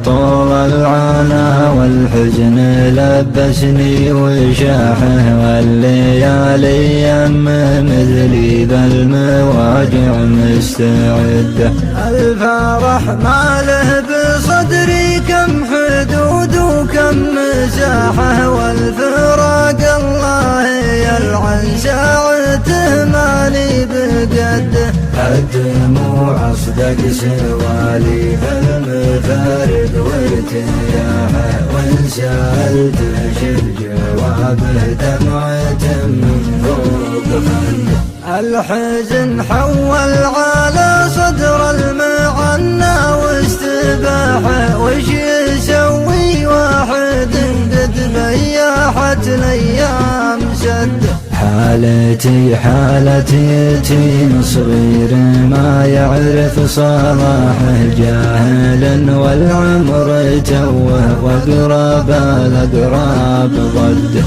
طول العنا والحزن لبسني وشاحه، والليالي يم مثلي بالمواجع مستعدة. الفرح ما له بصدري كم حدود وكم مساحة، والفراق الله يلعن ساعته مالي بقده. الدموع أصدق سوالي فالمفارق وارتياحه، وإن سألته شف جوابه دمعة من فوق خده. الحزن حول على صدر المعنى واستباحه، وش يسوي واحد قد بياحت الأيام سده. حالتي يتيم صغير ما يعرف صلاحه، جاهل والعمر توه واقرب الأقراب ضده.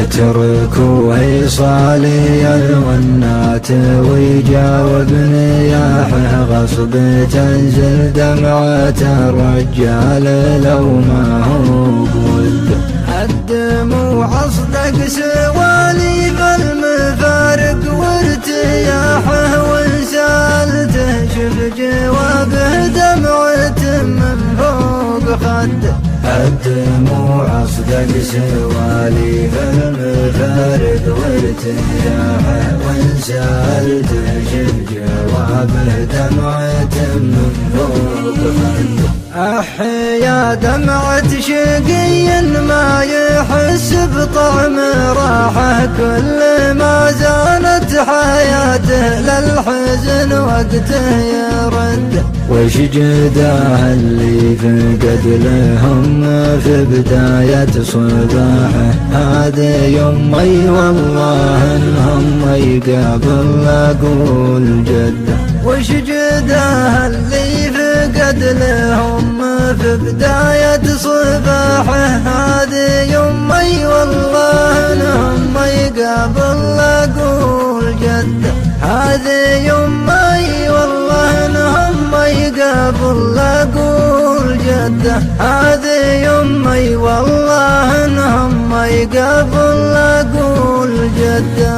اتركوا وصالي الونات ويجاوبني ياحه، غصب تنزل دمعة الرجال لو ما هو بود. الدموع أصدق سوالي فالمفارق وارتياحه، وإن سألته شف جوابه دمعة من فوق خده. الدموع أصدق سوالي فالمفارق وارتياحه، وإن سألته شف جوابه دمعة من فوق خده. أحيا دمعة شقي ما يحس بطعم راحه، كل ما زانت حياته للحزن وقته يرد. وش جداه اللي فقد لهم في بداية صباحه، هذا يمي والله انهم يقابل أقول جده. وش جداه اللي فقد لهم في بداية صباحه، هذا يمي والله انهم يقابل أقول جده. هذا يمي والله انهم يقابل أقول جده. هذا يمي والله انهم يقابل أقول جده.